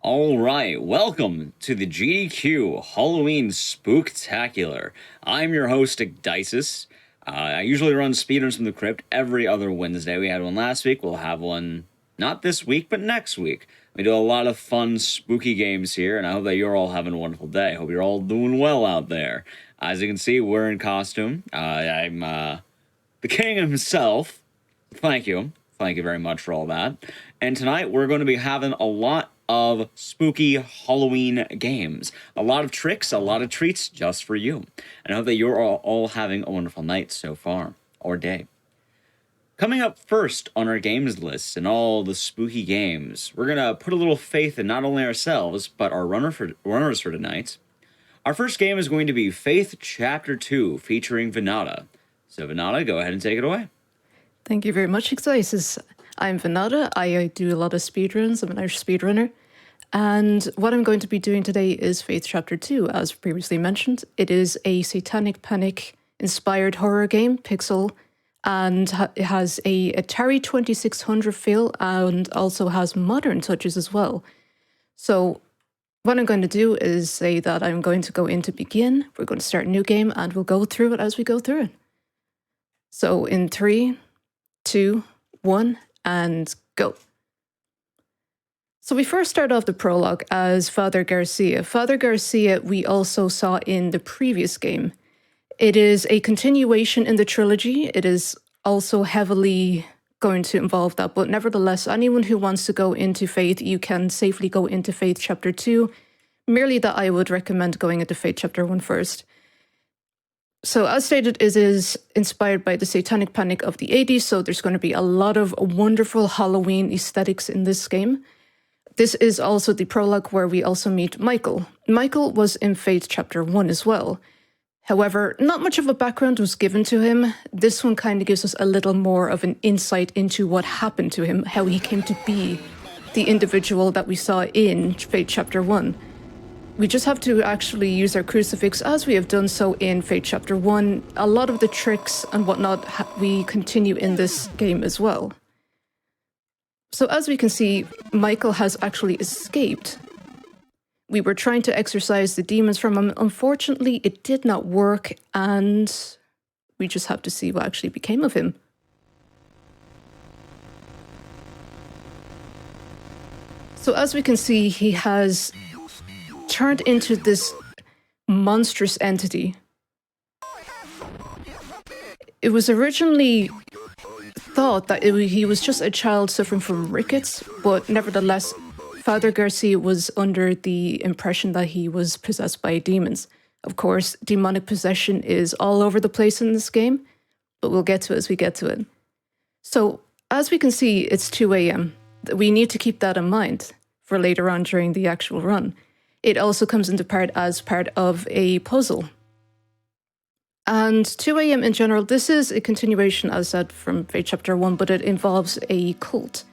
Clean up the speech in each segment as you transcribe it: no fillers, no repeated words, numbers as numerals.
Alright, welcome to the GDQ Halloween Spooktacular. I'm your host, Exposition. I usually run speedruns from the crypt every other Wednesday. We had one last week, we'll have one not this week, but next week. We do a lot of fun, spooky games here, and I hope that you're all having a wonderful day. Hope you're all doing well out there. As you can see, we're in costume. I'm the king himself. Thank you. Thank you very much for all that. And tonight, we're going to be having a lot of spooky Halloween games. A lot of tricks, a lot of treats just for you. And I hope that you're all having a wonderful night so far, or day. Coming up first on our games list and all the spooky games, we're going to put a little faith in not only ourselves, but our runners for tonight. Our first game is going to be Faith Chapter 2, featuring Vynnada. So Vynnada, go ahead and take it away. Thank you very much, Exposition. I'm Vynnada. I do a lot of speedruns. I'm an Irish speedrunner. And what I'm going to be doing today is Faith Chapter 2, as previously mentioned. It is a Satanic Panic-inspired horror game, pixel, and it has a Atari 2600 feel and also has modern touches as well. So what I'm going to do is say that I'm going to go into begin. We're going to start a new game, and we'll go through it as we go through it. So in 3, 2, 1, and go. So we first start off the prologue as Father Garcia. Father Garcia we also saw in the previous game. It is a continuation in the trilogy. It is also heavily going to involve that, but nevertheless, anyone who wants to go into Faith, you can safely go into Faith Chapter 2. Merely that I would recommend going into Faith Chapter 1 first. So as stated, it is inspired by the Satanic Panic of the 80s, so there's going to be a lot of wonderful Halloween aesthetics in this game. This is also the prologue where we also meet Michael. Michael was in Faith Chapter 1 as well. However, not much of a background was given to him. This one kind of gives us a little more of an insight into what happened to him, how he came to be the individual that we saw in Faith Chapter 1. We just have to actually use our crucifix as we have done so in Faith Chapter 1. A lot of the tricks and whatnot we continue in this game as well. So as we can see, Michael has actually escaped. We were trying to exorcise the demons from him. Unfortunately, it did not work, and we just have to see what actually became of him. So as we can see, he has turned into this monstrous entity. It was originally thought that he was just a child suffering from rickets, but nevertheless, Father Garcia was under the impression that he was possessed by demons. Of course, demonic possession is all over the place in this game, but we'll get to it as we get to it. So, as we can see, it's 2 a.m. We need to keep that in mind for later on during the actual run. It also comes into part as part of a puzzle. And 2 a.m. in general, this is a continuation, as said, from Faith Chapter 1, but it involves a cult.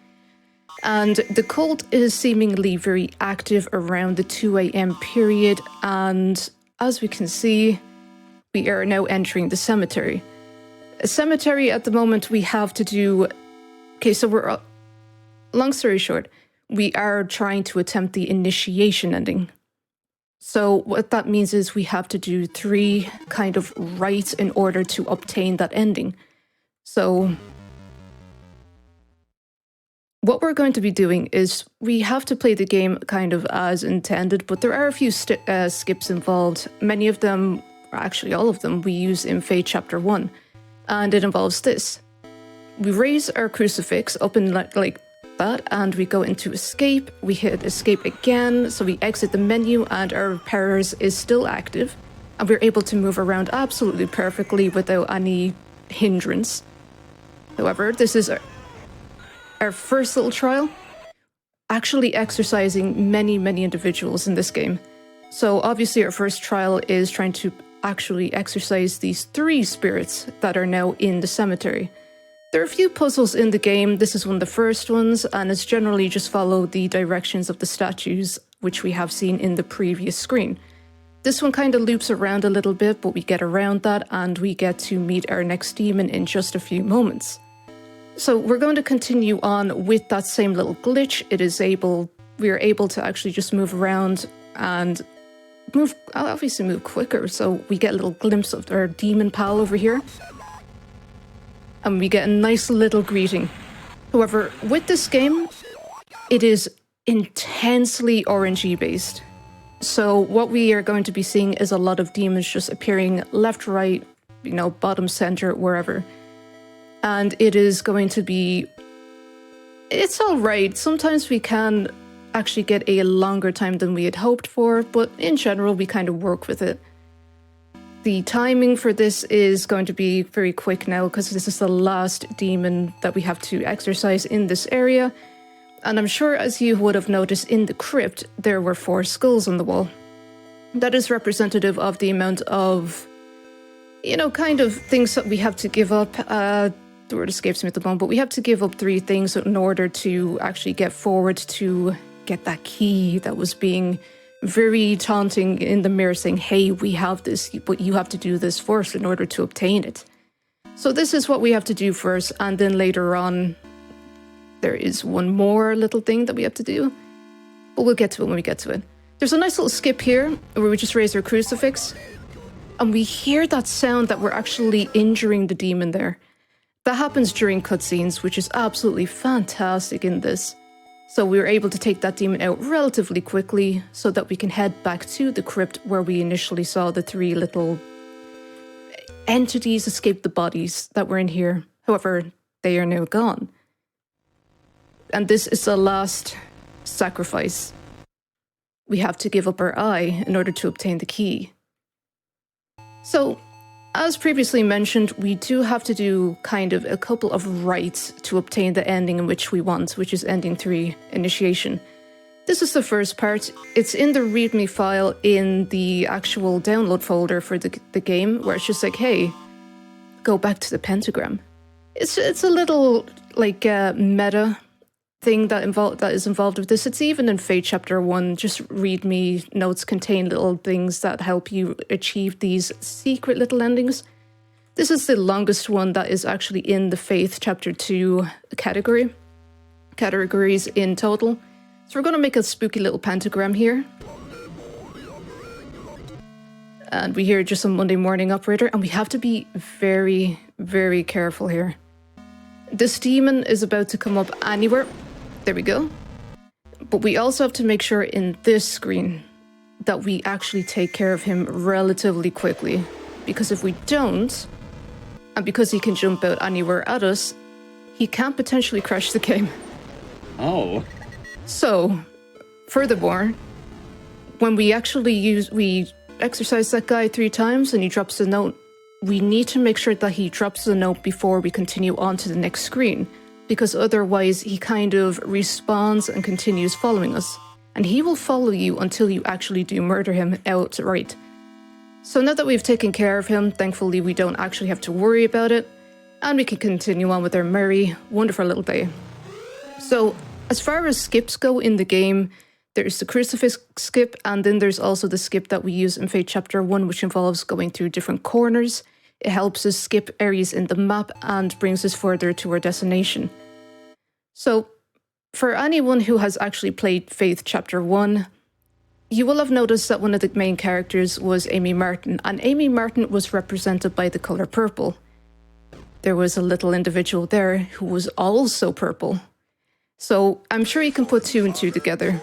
And the cult is seemingly very active around the 2 a.m. period, and as we can see, we are now entering the cemetery. A cemetery at the moment we have to do... Okay, so we're... Long story short, we are trying to attempt the initiation ending. So what that means is we have to do 3 kind of rites in order to obtain that ending. So what we're going to be doing is we have to play the game kind of as intended, but there are a few skips involved. Many of them, or actually all of them, we use in Faith Chapter 1. And it involves this. We raise our crucifix up in like that, and we go into escape. We hit escape again, so we exit the menu and our powers is still active, and we're able to move around absolutely perfectly without any hindrance. However, this is our first little trial, actually exorcising many individuals in this game. So obviously our first trial is trying to actually exorcise these 3 spirits that are now in the cemetery. There are a few puzzles in the game. This is one of the first ones, and it's generally just follow the directions of the statues, which we have seen in the previous screen. This one kind of loops around a little bit, but we get around that, and we get to meet our next demon in just a few moments. So we're going to continue on with that same little glitch. It is able we are able to actually just move around and obviously move quicker. So we get a little glimpse of our demon pal over here. And we get a nice little greeting. However, with this game, it is intensely RNG based. So what we are going to be seeing is a lot of demons just appearing left, right, bottom, center, wherever. And it is going to be... It's all right. Sometimes we can actually get a longer time than we had hoped for, but in general, we kind of work with it. The timing for this is going to be very quick now, because this is the last demon that we have to exorcise in this area. And I'm sure, as you would have noticed in the crypt, there were 4 skulls on the wall. That is representative of the amount of, kind of things that we have to give up. The word escapes me at the moment, but we have to give up 3 things in order to actually get forward to get that key that was being very taunting in the mirror, saying, hey, we have this, but you have to do this first in order to obtain it. So this is what we have to do first, and then later on, there is one more little thing that we have to do, but we'll get to it when we get to it. There's a nice little skip here where we just raise our crucifix, and we hear that sound that we're actually injuring the demon there. That happens during cutscenes, which is absolutely fantastic in this. So we were able to take that demon out relatively quickly so that we can head back to the crypt where we initially saw the 3 little entities escape the bodies that were in here. However, they are now gone. And this is the last sacrifice. We have to give up our eye in order to obtain the key. So, as previously mentioned, we do have to do kind of a couple of rites to obtain the ending in which we want, which is ending 3, initiation. This is the first part. It's in the README file in the actual download folder for the game, where it's just like, hey, go back to the pentagram. It's a little, like, meta thing that is involved with this. It's even in Fate Chapter 1, just README notes contain little things that help you achieve these secret little endings. This is the longest one that is actually in the Faith Chapter 2 categories in total. So we're going to make a spooky little pentagram here. And we hear just a Monday morning operator, and we have to be very, very careful here. This demon is about to come up anywhere. There we go. But we also have to make sure in this screen that we actually take care of him relatively quickly. Because if we don't, and because he can jump out anywhere at us, he can potentially crash the game. Oh. So, furthermore, when we exercise that guy 3 times and he drops a note, we need to make sure that he drops the note before we continue on to the next screen, because otherwise he kind of respawns and continues following us. And he will follow you until you actually do murder him outright. So now that we've taken care of him, thankfully we don't actually have to worry about it, and we can continue on with our merry, wonderful little day. So, as far as skips go in the game, there's the Crucifix Skip, and then there's also the skip that we use in Fate Chapter 1, which involves going through different corners. It helps us skip areas in the map and brings us further to our destination. So, for anyone who has actually played Faith Chapter 1, you will have noticed that one of the main characters was Amy Martin, and Amy Martin was represented by the color purple. There was a little individual there who was also purple. So, I'm sure you can put 2 and 2 together.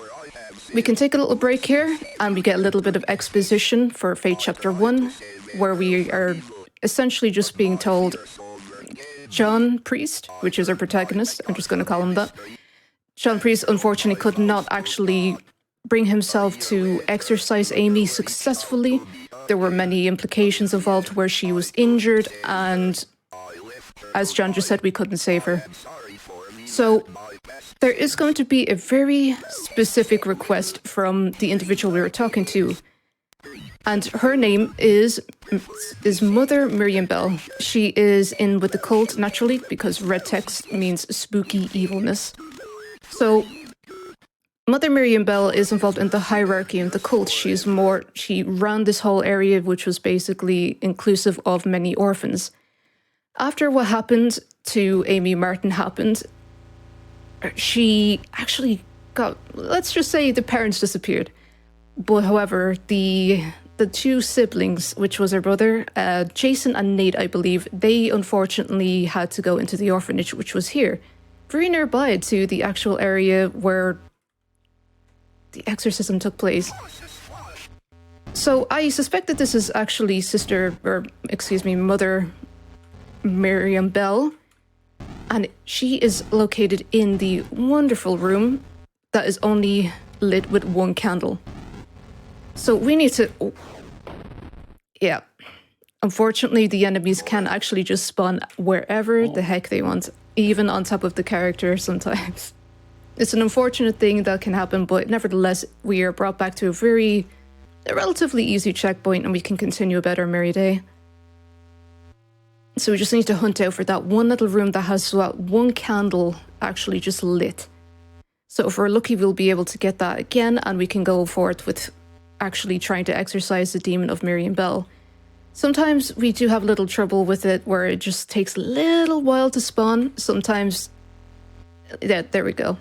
We can take a little break here, and we get a little bit of exposition for Fate Chapter 1, where we are essentially just being told John Priest, which is our protagonist, I'm just going to call him that. John Priest unfortunately could not actually bring himself to exorcise Amy successfully. There were many implications involved where she was injured, and as John just said, we couldn't save her. So there is going to be a very specific request from the individual we were talking to. And her name is Mother Miriam Bell. She is in with the cult, naturally, because red text means spooky evilness. So, Mother Miriam Bell is involved in the hierarchy of the cult. She ran this whole area, which was basically inclusive of many orphans. After what happened to Amy Martin happened, she actually God, let's just say the parents disappeared. But however, the two siblings, which was her brother, Jason and Nate, I believe, they unfortunately had to go into the orphanage, which was here, very nearby to the actual area where the exorcism took place. So I suspect that this is actually Mother Miriam Bell, and she is located in the wonderful room that is only lit with one candle. So we need to... Yeah. Unfortunately, the enemies can actually just spawn wherever the heck they want, even on top of the character sometimes. It's an unfortunate thing that can happen, but nevertheless, we are brought back to a relatively easy checkpoint, and we can continue about our merry day. So we just need to hunt out for that one little room that has that one candle actually just lit. So if we're lucky, we'll be able to get that again, and we can go forth with actually trying to exorcise the demon of Miriam Bell. Sometimes we do have a little trouble with it, where it just takes a little while to spawn. Sometimes... Yeah, there we go.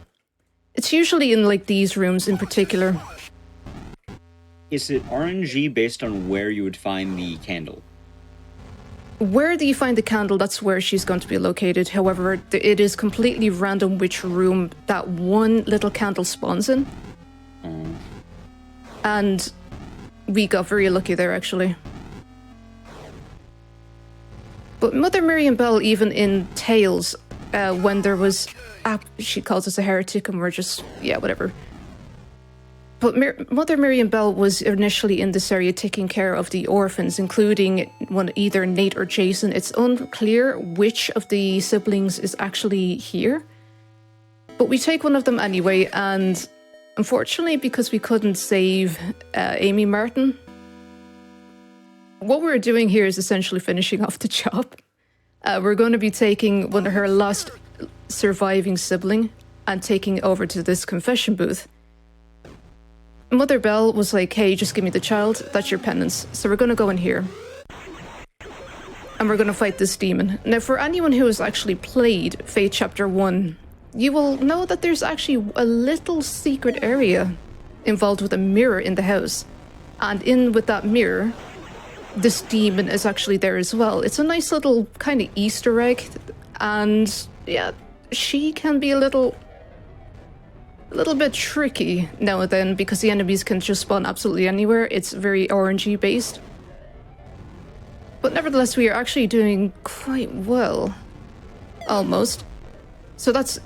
It's usually in, like, these rooms in particular. Is it RNG based on where you would find the candle? Where do you find the candle? That's where she's going to be located. However, it is completely random which room that one little candle spawns in. And we got very lucky there, actually. But Mother Miriam Bell, even in Tales, when there was... she calls us a heretic, and we're just... Yeah, whatever. But Mother Miriam Bell was initially in this area taking care of the orphans, including either Nate or Jason. It's unclear which of the siblings is actually here. But we take one of them anyway, and unfortunately, because we couldn't save Amy Martin, what we're doing here is essentially finishing off the job. We're going to be taking one of her last surviving sibling and taking over to this confession booth. Mother Bell was like, hey, just give me the child, that's your penance. So we're going to go in here. And we're going to fight this demon. Now, for anyone who has actually played Faith Chapter 1, you will know that there's actually a little secret area involved with a mirror in the house. And in with that mirror, this demon is actually there as well. It's a nice little kind of Easter egg. And yeah, she can be a little bit tricky now and then, because the enemies can just spawn absolutely anywhere. It's very RNG based. But nevertheless, we are actually doing quite well. Almost. So that's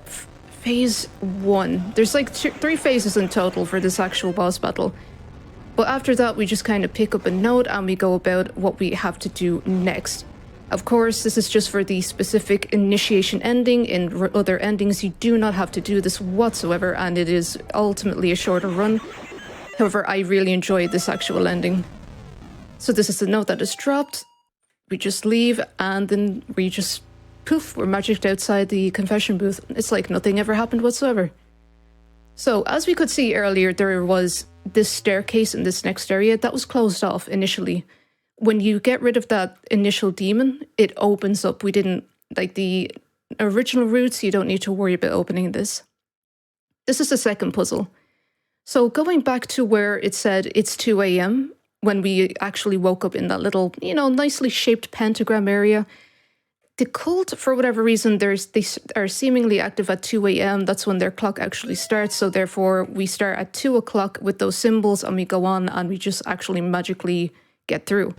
phase 1. There's like 3 phases in total for this actual boss battle. But after that, we just kind of pick up a note and we go about what we have to do next. Of course, this is just for the specific initiation ending. In other endings, you do not have to do this whatsoever, and it is ultimately a shorter run. However, I really enjoyed this actual ending. So this is the note that is dropped. We just leave, and then we just, poof, we're magicked outside the confession booth. It's like nothing ever happened whatsoever. So, as we could see earlier, there was this staircase in this next area that was closed off initially. When you get rid of that initial demon, it opens up. We didn't, like the original routes, you don't need to worry about opening this. This is the second puzzle. So going back to where it said it's 2 a.m., when we actually woke up in that little, nicely shaped pentagram area, the cult, for whatever reason, they are seemingly active at 2 a.m. That's when their clock actually starts. So therefore, we start at 2 o'clock with those symbols, and we go on, and we just actually magically get through.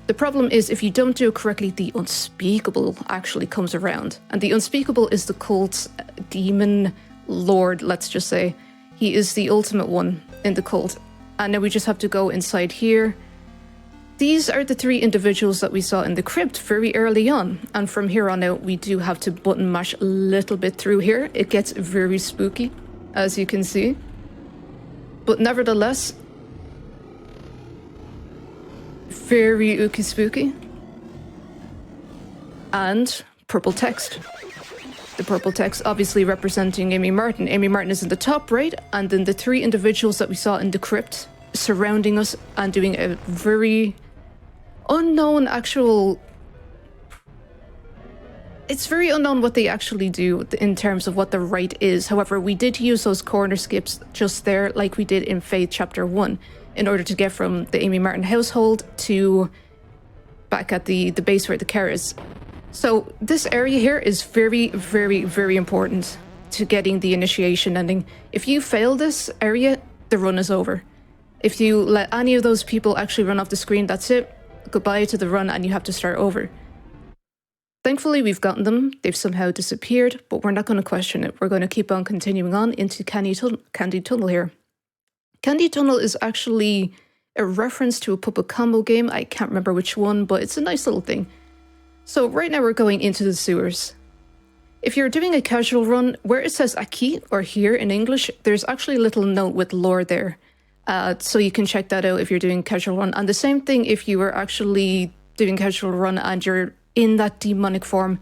The problem is, if you don't do it correctly, the unspeakable actually comes around. And the unspeakable is the cult's demon lord, let's just say. He is the ultimate one in the cult. And now we just have to go inside here. These are the 3 individuals that we saw in the crypt very early on. And from here on out, we do have to button mash a little bit through here. It gets very spooky, as you can see. But nevertheless, very ooky spooky. And purple text. The purple text obviously representing Amy Martin. Amy Martin is in the top right, and then the 3 individuals that we saw in the crypt surrounding us and doing a very unknown actual... It's very unknown what they actually do in terms of what the right is. However, we did use those corner skips just there, like we did in Faith Chapter 1, in order to get from the Amy Martin household to back at the base where the car is. So this area here is very, very, very important to getting the initiation ending. If you fail this area, the run is over. If you let any of those people actually run off the screen, that's it. Goodbye to the run and you have to start over. Thankfully, we've gotten them. They've somehow disappeared, but we're not going to question it. We're going to keep on continuing on into Candy Tunnel here. Candy Tunnel is actually a reference to a puppet combo game. I can't remember which one, but it's a nice little thing. So right now we're going into the sewers. If you're doing a casual run, where it says aquí or here in English, there's actually a little note with lore there. So you can check that out if you're doing casual run. And the same thing if you were actually doing casual run and you're in that demonic form.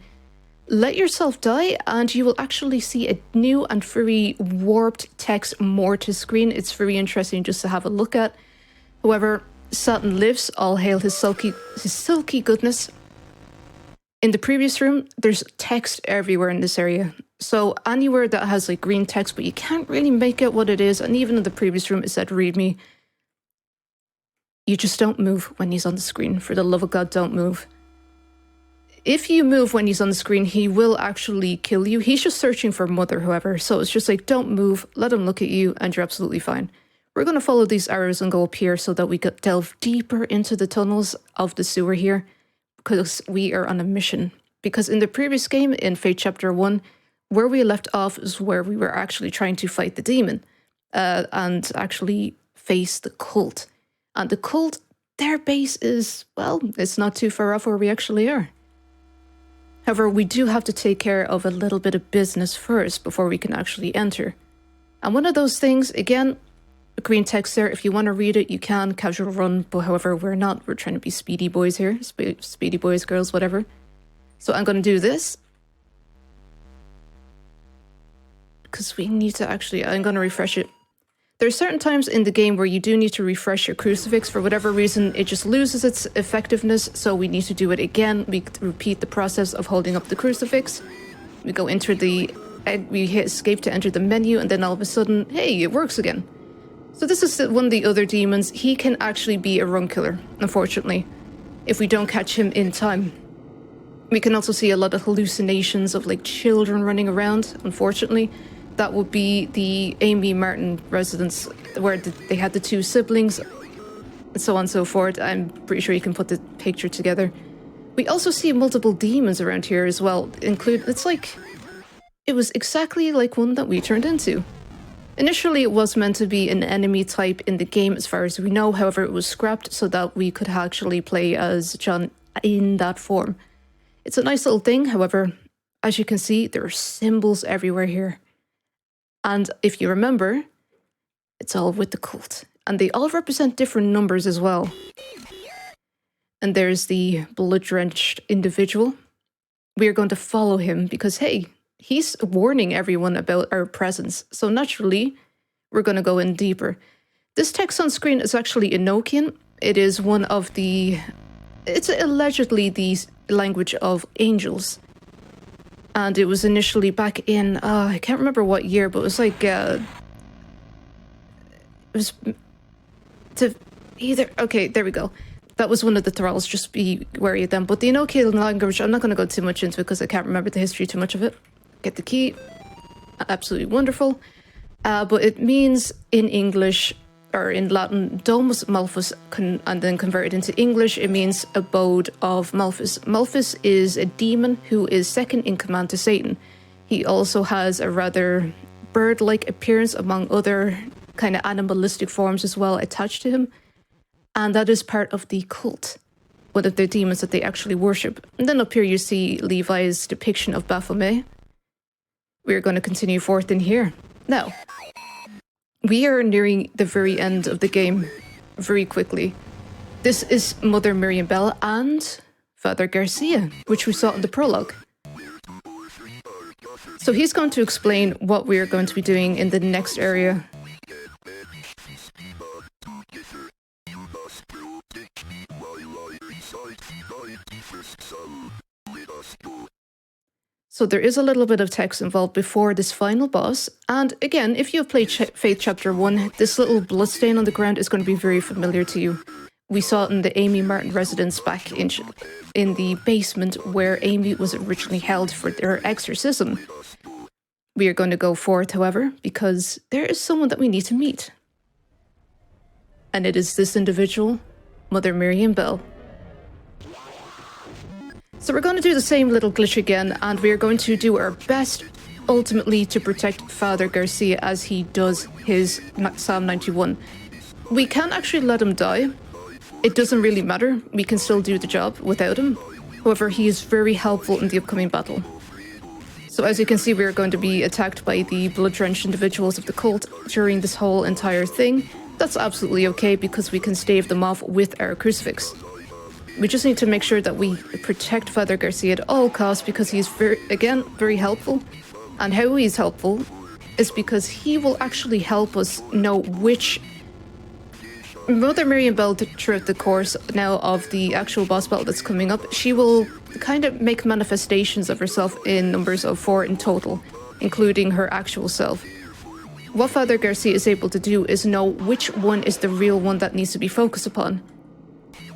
Let yourself die and you will actually see a new and very warped text more to screen. It's very interesting just to have a look at. However, Satan lives, all hail his silky goodness. In the previous room, there's text everywhere in this area. So anywhere that has like green text, but you can't really make out what it is. And even in the previous room, it said read me. You just don't move when he's on the screen. For the love of God, don't move. If you move when he's on the screen, he will actually kill you. He's just searching for mother, however. So it's just like, don't move, let him look at you, and you're absolutely fine. We're going to follow these arrows and go up here so that we could delve deeper into the tunnels of the sewer here, because we are on a mission. Because in the previous game, in Fate Chapter 1, where we left off is where we were actually trying to fight the demon and actually face the cult. And the cult, their base is, well, it's not too far off where we actually are. However, we do have to take care of a little bit of business first before we can actually enter. And one of those things, again, green text there, if you want to read it, you can, casual run, but however, we're not. We're trying to be speedy boys here, speedy boys, girls, whatever. So I'm going to do this. Because we need to actually, I'm going to refresh it. There are certain times in the game where you do need to refresh your crucifix. For whatever reason, it just loses its effectiveness, so we need to do it again. We repeat the process of holding up the crucifix. We go enter we hit escape to enter the menu, and then all of a sudden, hey, it works again. So this is one of the other demons. He can actually be a run killer, unfortunately, if we don't catch him in time. We can also see a lot of hallucinations of like children running around, unfortunately. That would be the Amy Martin residence where they had the two siblings and so on and so forth. I'm pretty sure you can put the picture together. We also see multiple demons around here as well. It's like, it was exactly like one that we turned into. Initially, it was meant to be an enemy type in the game as far as we know. However, it was scrapped so that we could actually play as John in that form. It's a nice little thing. However, as you can see, there are symbols everywhere here. And if you remember, it's all with the cult. And they all represent different numbers as well. And there's the blood-drenched individual. We are going to follow him because, hey, he's warning everyone about our presence. So naturally, we're going to go in deeper. This text on screen is actually Enochian. It is one of the... It's allegedly the language of angels. And it was initially back in, I can't remember what year, but it was like, it was to either, okay, there we go. That was one of the thralls, just be wary of them. But the Enochian language, I'm not going to go too much into it because I can't remember the history too much of it. Get the key. Absolutely wonderful. But it means in English, or in Latin, Domus Malphus, and then converted into English, it means abode of Malphus. Malphus is a demon who is second in command to Satan. He also has a rather bird-like appearance among other kind of animalistic forms as well attached to him. And that is part of the cult, one of the demons that they actually worship. And then up here you see Levi's depiction of Baphomet. We're going to continue forth in here. Now, we are nearing the very end of the game very quickly. This is Mother Miriam Bell and Father Garcia, which we saw in the prologue. So he's going to explain what we are going to be doing in the next area. So there is a little bit of text involved before this final boss. And again, if you have played Faith Chapter 1, this little bloodstain on the ground is going to be very familiar to you. We saw it in the Amy Martin residence back in the basement where Amy was originally held for her exorcism. We are going to go forth, however, because there is someone that we need to meet. And it is this individual, Mother Miriam Bell. So we're going to do the same little glitch again, and we are going to do our best, ultimately, to protect Father Garcia as he does his Psalm 91. We can't actually let him die. It doesn't really matter. We can still do the job without him. However, he is very helpful in the upcoming battle. So as you can see, we are going to be attacked by the blood-drenched individuals of the cult during this whole entire thing. That's absolutely okay, because we can stave them off with our crucifix. We just need to make sure that we protect Father Garcia at all costs, because he's very helpful. And how he's helpful is because he will actually help us know which Mother Miriam Bell, throughout the course now of the actual boss battle that's coming up, she will kind of make manifestations of herself in numbers of 4 in total, including her actual self. What Father Garcia is able to do is know which one is the real one that needs to be focused upon.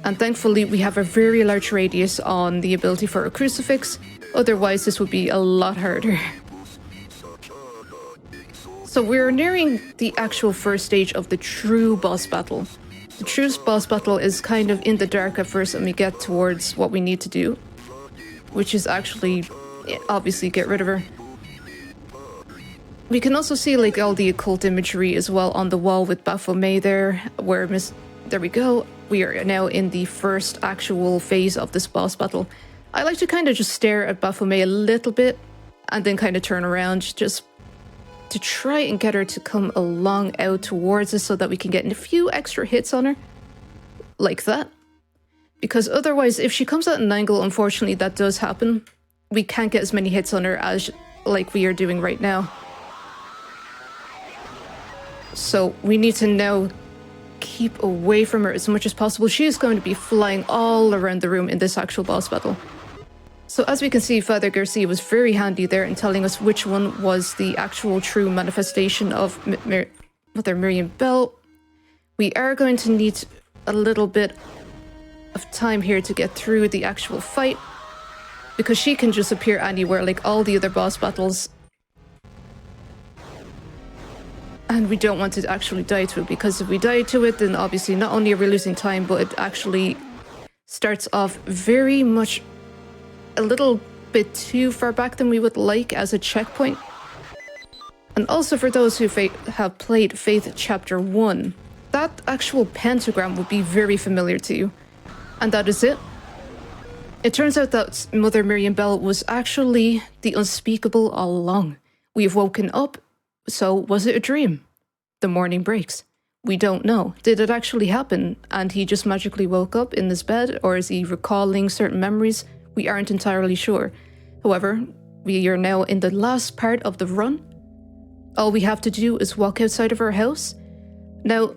And thankfully, we have a very large radius on the ability for a crucifix. Otherwise, this would be a lot harder. So we're nearing the actual first stage of the true boss battle. The true boss battle is kind of in the dark at first, and we get towards what we need to do, which is actually, obviously, get rid of her. We can also see like all the occult imagery as well on the wall with Baphomet there, where there we go. We are now in the first actual phase of this boss battle. I like to kind of just stare at Baphomet a little bit and then kind of turn around just to try and get her to come along out towards us so that we can get a few extra hits on her. Like that. Because otherwise, if she comes at an angle, unfortunately that does happen. We can't get as many hits on her as like we are doing right now. So we need to now keep away from her as much as possible. She is going to be flying all around the room in this actual boss battle. So as we can see, Father Garcia was very handy there in telling us which one was the actual true manifestation of Mother Miriam Bell. We are going to need a little bit of time here to get through the actual fight, because she can just appear anywhere like all the other boss battles. And we don't want to actually die to it, because if we die to it, then obviously not only are we losing time, but it actually starts off very much a little bit too far back than we would like as a checkpoint. And also for those who have played Faith Chapter 1, that actual pentagram would be very familiar to you. And that is it. It turns out that Mother Miriam Bell was actually the unspeakable all along. We have woken up. So, was it a dream? The morning breaks. We don't know. Did it actually happen? And he just magically woke up in his bed? Or is he recalling certain memories? We aren't entirely sure. However, we are now in the last part of the run. All we have to do is walk outside of our house. Now,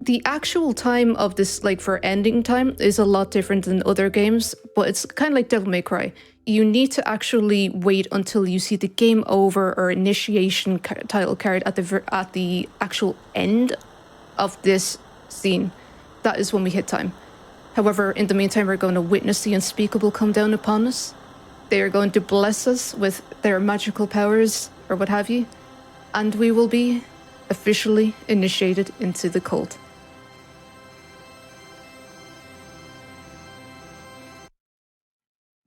the actual time of this, like for ending time, is a lot different than other games, but it's kind of like Devil May Cry. You need to actually wait until you see the game over or initiation title card at the actual end of this scene. That is when we hit time. However, in the meantime, we're going to witness the unspeakable come down upon us. They are going to bless us with their magical powers or what have you, and we will be officially initiated into the cult.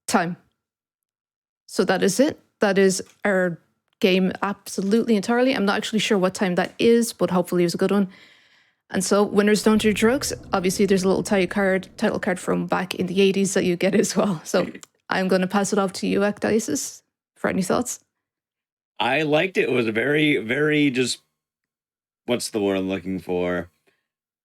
Time. So that is it. That is our game absolutely entirely. I'm not actually sure what time that is, but hopefully it was a good one. And so, winners don't do drugs. Obviously, there's a little title card from back in the 80s that you get as well. So I'm going to pass it off to you, Ecdysis, for any thoughts. I liked it. It was a very, very just, what's the word I'm looking for?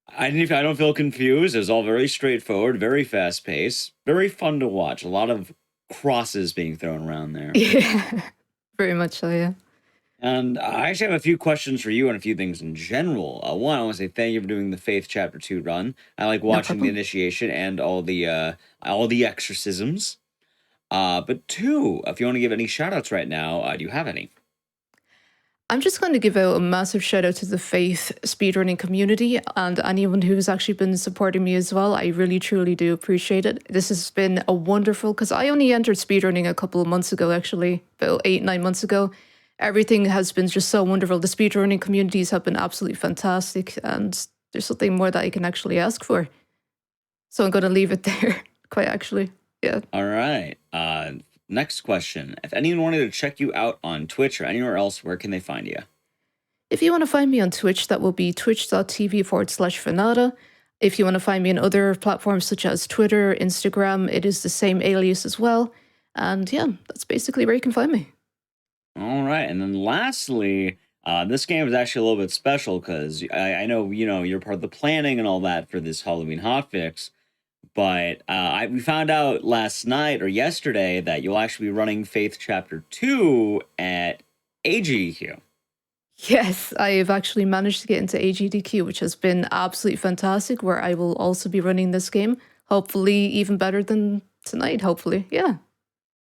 I don't feel confused. It was all very straightforward, very fast paced, very fun to watch. A lot of crosses being thrown around there. Yeah, very much so, yeah. And I actually have a few questions for you and a few things in general. One, I want to say thank you for doing the Faith Chapter 2 run. I like watching the initiation and all the exorcisms. But two, if you want to give any shout outs right now, do you have any? I'm just going to give out a massive shout out to the Faith speedrunning community and anyone who's actually been supporting me as well. I really truly do appreciate it. This has been a wonderful, because I only entered speedrunning a couple of months ago, actually, about 8, 9 months ago. Everything has been just so wonderful. The speedrunning communities have been absolutely fantastic, and there's something more that I can actually ask for. So I'm going to leave it there, quite actually. Yeah. All right. Next question. If anyone wanted to check you out on Twitch or anywhere else, where can they find you? If you want to find me on Twitch, that will be twitch.tv/Vynnada. If you want to find me on other platforms such as Twitter, Instagram, it is the same alias as well. And yeah, that's basically where you can find me. All right. And then lastly, this game is actually a little bit special because I know, you're part of the planning and all that for this Halloween hotfix. But we found out last night or yesterday that you'll actually be running Faith Chapter 2 at AGDQ. Yes, I have actually managed to get into AGDQ, which has been absolutely fantastic, where I will also be running this game. Hopefully, even better than tonight, hopefully. Yeah.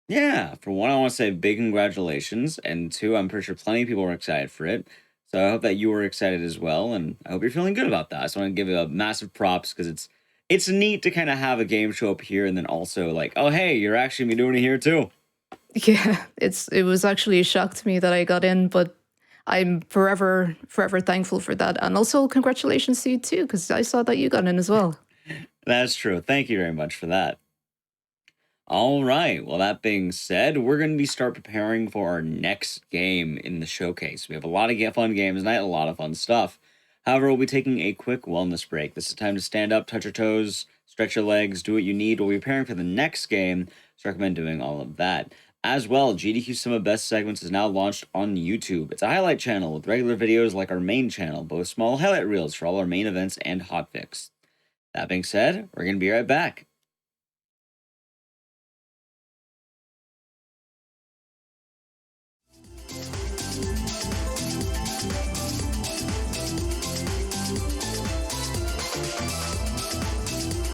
Yeah, for one, I want to say big congratulations. And two, I'm pretty sure plenty of people are excited for it. So I hope that you were excited as well. And I hope you're feeling good about that. I just want to give you a massive props because it's neat to kind of have a game show up here and then also like, oh, hey, you're actually be doing it here too. Yeah, it was actually a shock to me that I got in, but I'm forever thankful for that. And also congratulations to you too, because I saw that you got in as well. That's true. Thank you very much for that. All right. Well, that being said, we're going to start preparing for our next game in the showcase. We have a lot of fun games tonight, a lot of fun stuff. However, we'll be taking a quick wellness break. This is time to stand up, touch your toes, stretch your legs, do what you need. We'll be preparing for the next game, so I recommend doing all of that. As well, GDQ Some of Best Segments is now launched on YouTube. It's a highlight channel with regular videos like our main channel, both small highlight reels for all our main events and hotfix. That being said, we're going to be right back